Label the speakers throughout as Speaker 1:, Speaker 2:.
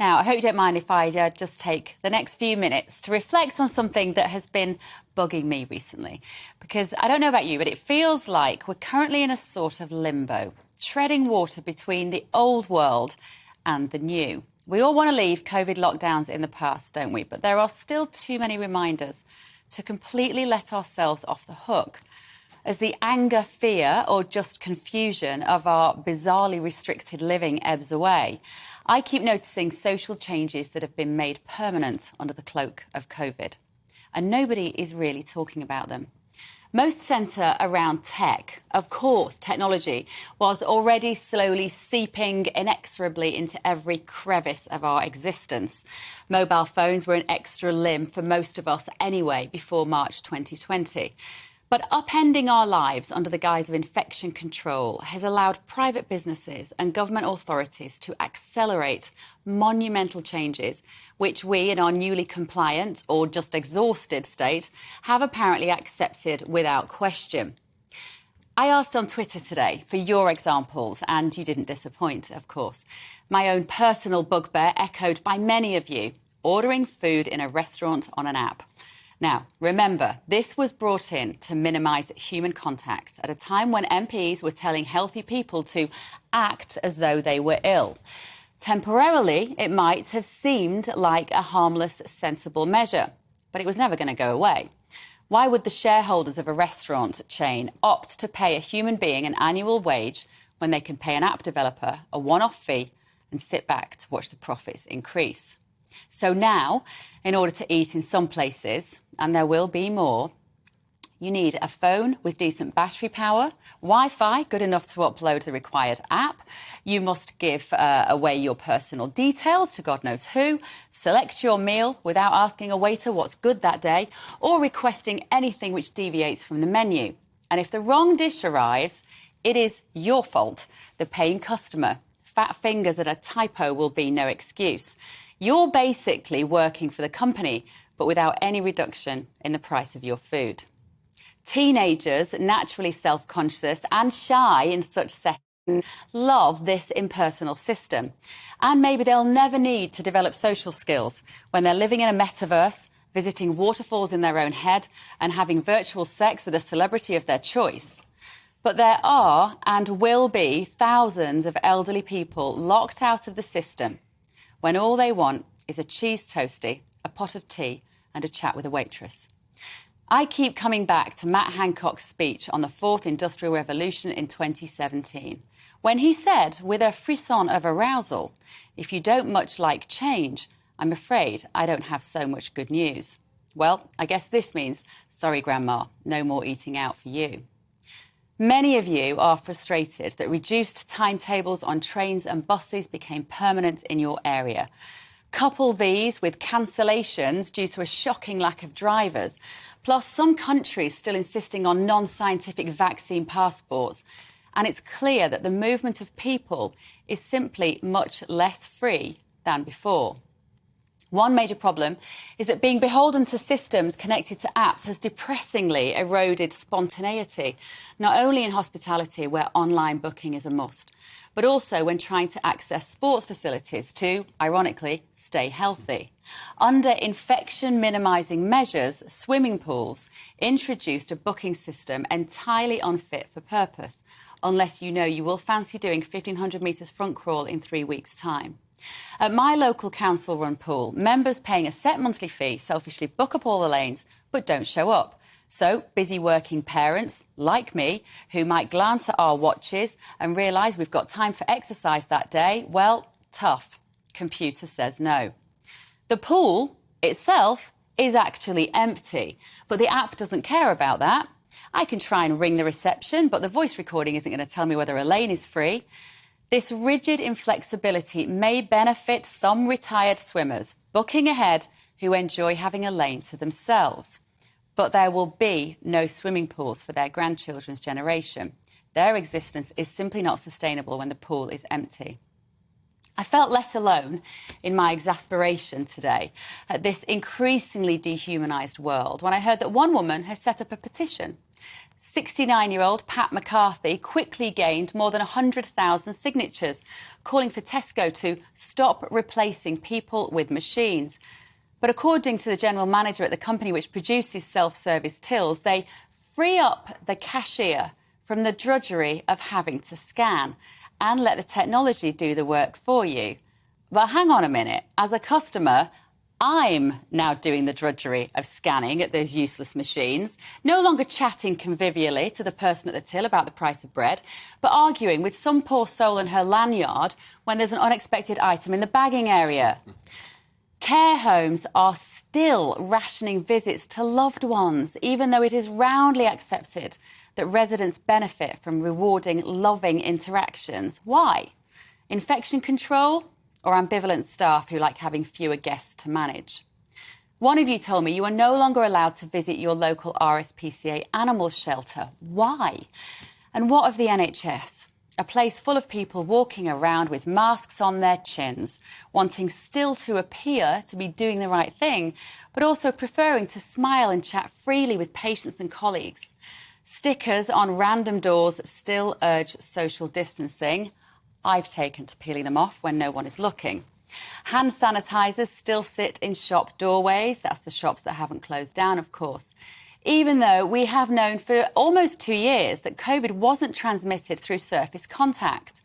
Speaker 1: Now, I hope you don't mind if I just take the next few minutes to reflect on something that has been bugging me recently. Because I don't know about you, but it feels like we're currently in a sort of limbo, treading water between the old world and the new. We all want to leave COVID lockdowns in the past, don't we? But there are still too many reminders to completely let ourselves off the hook. As the anger, fear, or just confusion of our bizarrely restricted living ebbs away, I keep noticing social changes that have been made permanent under the cloak of COVID. And nobody is really talking about them. Most centre around tech. Of course, technology was already slowly seeping inexorably into every crevice of our existence. Mobile phones were an extra limb for most of us anyway before March 2020. But upending our lives under the guise of infection control has allowed private businesses and government authorities to accelerate monumental changes, which we, in our newly compliant or just exhausted state, have apparently accepted without question. I asked on Twitter today for your examples, and you didn't disappoint, of course. My own personal bugbear, echoed by many of you, ordering food in a restaurant on an app. Now, remember, this was brought in to minimise human contact at a time when MPs were telling healthy people to act as though they were ill. Temporarily, it might have seemed like a harmless, sensible measure, but it was never going to go away. Why would the shareholders of a restaurant chain opt to pay a human being an annual wage when they can pay an app developer a one-off fee and sit back to watch the profits increase? So now, in order to eat in some places, and there will be more, you need a phone with decent battery power, Wi-Fi good enough to upload the required app. You must give away your personal details to God knows who, select your meal without asking a waiter what's good that day, or requesting anything which deviates from the menu. And if the wrong dish arrives, it is your fault, the paying customer. Fat fingers at a typo will be no excuse. You're basically working for the company, but without any reduction in the price of your food. Teenagers, naturally self-conscious and shy in such settings, love this impersonal system. And maybe they'll never need to develop social skills when they're living in a metaverse, visiting waterfalls in their own head, and having virtual sex with a celebrity of their choice. But there are and will be thousands of elderly people locked out of the system when all they want is a cheese toastie, a pot of tea and a chat with a waitress. I keep coming back to Matt Hancock's speech on the Fourth Industrial Revolution in 2017, when he said, with a frisson of arousal, "If you don't much like change, I'm afraid I don't have so much good news." Well, I guess this means, sorry, Grandma, no more eating out for you. Many of you are frustrated that reduced timetables on trains and buses became permanent in your area. Couple these with cancellations due to a shocking lack of drivers, plus some countries still insisting on non-scientific vaccine passports, and it's clear that the movement of people is simply much less free than before. One major problem is that being beholden to systems connected to apps has depressingly eroded spontaneity, not only in hospitality, where online booking is a must, but also when trying to access sports facilities to, ironically, stay healthy. Under infection minimising measures, swimming pools introduced a booking system entirely unfit for purpose, unless you know you will fancy doing 1,500 metres front crawl in 3 weeks' time. At my local council-run pool, members paying a set monthly fee selfishly book up all the lanes but don't show up. So busy working parents, like me, who might glance at our watches and realise we've got time for exercise that day, well, tough. Computer says no. The pool itself is actually empty, but the app doesn't care about that. I can try and ring the reception, but the voice recording isn't going to tell me whether a lane is free. This rigid inflexibility may benefit some retired swimmers booking ahead who enjoy having a lane to themselves. But there will be no swimming pools for their grandchildren's generation. Their existence is simply not sustainable when the pool is empty. I felt less alone in my exasperation today at this increasingly dehumanised world when I heard that one woman has set up a petition 69-year-old Pat McCarthy quickly gained more than 100,000 signatures, calling for Tesco to stop replacing people with machines. But according to the general manager at the company which produces self-service tills, they free up the cashier from the drudgery of having to scan and let the technology do the work for you. But hang on a minute, as a customer, I'm now doing the drudgery of scanning at those useless machines, no longer chatting convivially to the person at the till about the price of bread, but arguing with some poor soul in her lanyard when there's an unexpected item in the bagging area. Care homes are still rationing visits to loved ones, even though it is roundly accepted that residents benefit from rewarding, loving interactions. Why? Infection control? Or ambivalent staff who like having fewer guests to manage? One of you told me you are no longer allowed to visit your local RSPCA animal shelter. Why? And what of the NHS? A place full of people walking around with masks on their chins, wanting still to appear to be doing the right thing, but also preferring to smile and chat freely with patients and colleagues. Stickers on random doors still urge social distancing. I've taken to peeling them off when no one is looking. Hand sanitisers still sit in shop doorways. That's the shops that haven't closed down, of course. Even though we have known for almost 2 years that COVID wasn't transmitted through surface contact.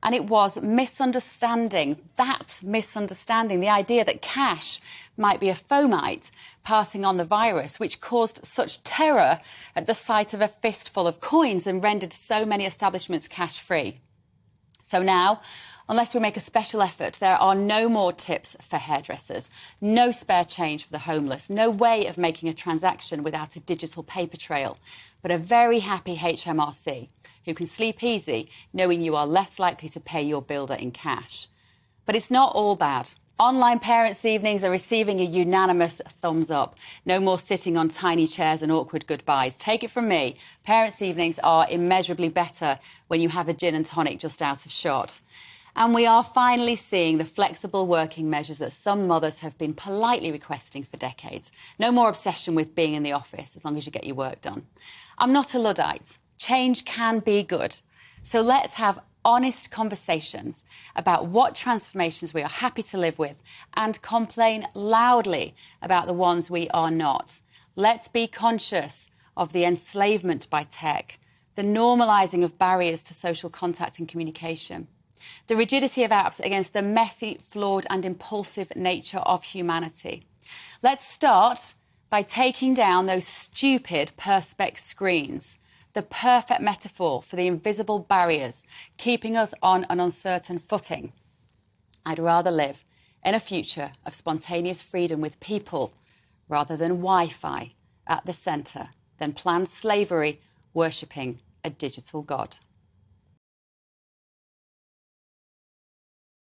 Speaker 1: And it was misunderstanding, the idea that cash might be a fomite passing on the virus, which caused such terror at the sight of a fistful of coins and rendered so many establishments cash-free. So now, unless we make a special effort, there are no more tips for hairdressers, no spare change for the homeless, no way of making a transaction without a digital paper trail, but a very happy HMRC who can sleep easy knowing you are less likely to pay your builder in cash. But it's not all bad. Online parents' evenings are receiving a unanimous thumbs up. No more sitting on tiny chairs and awkward goodbyes. Take it from me, parents' evenings are immeasurably better when you have a gin and tonic just out of shot. And we are finally seeing the flexible working measures that some mothers have been politely requesting for decades. No more obsession with being in the office as long as you get your work done. I'm not a Luddite. Change can be good. So let's have honest conversations about what transformations we are happy to live with and complain loudly about the ones we are not. Let's be conscious of the enslavement by tech, the normalising of barriers to social contact and communication, the rigidity of apps against the messy, flawed and impulsive nature of humanity. Let's start by taking down those stupid perspex screens, the perfect metaphor for the invisible barriers keeping us on an uncertain footing. I'd rather live in a future of spontaneous freedom with people rather than Wi-Fi at the centre than planned slavery worshipping a digital god.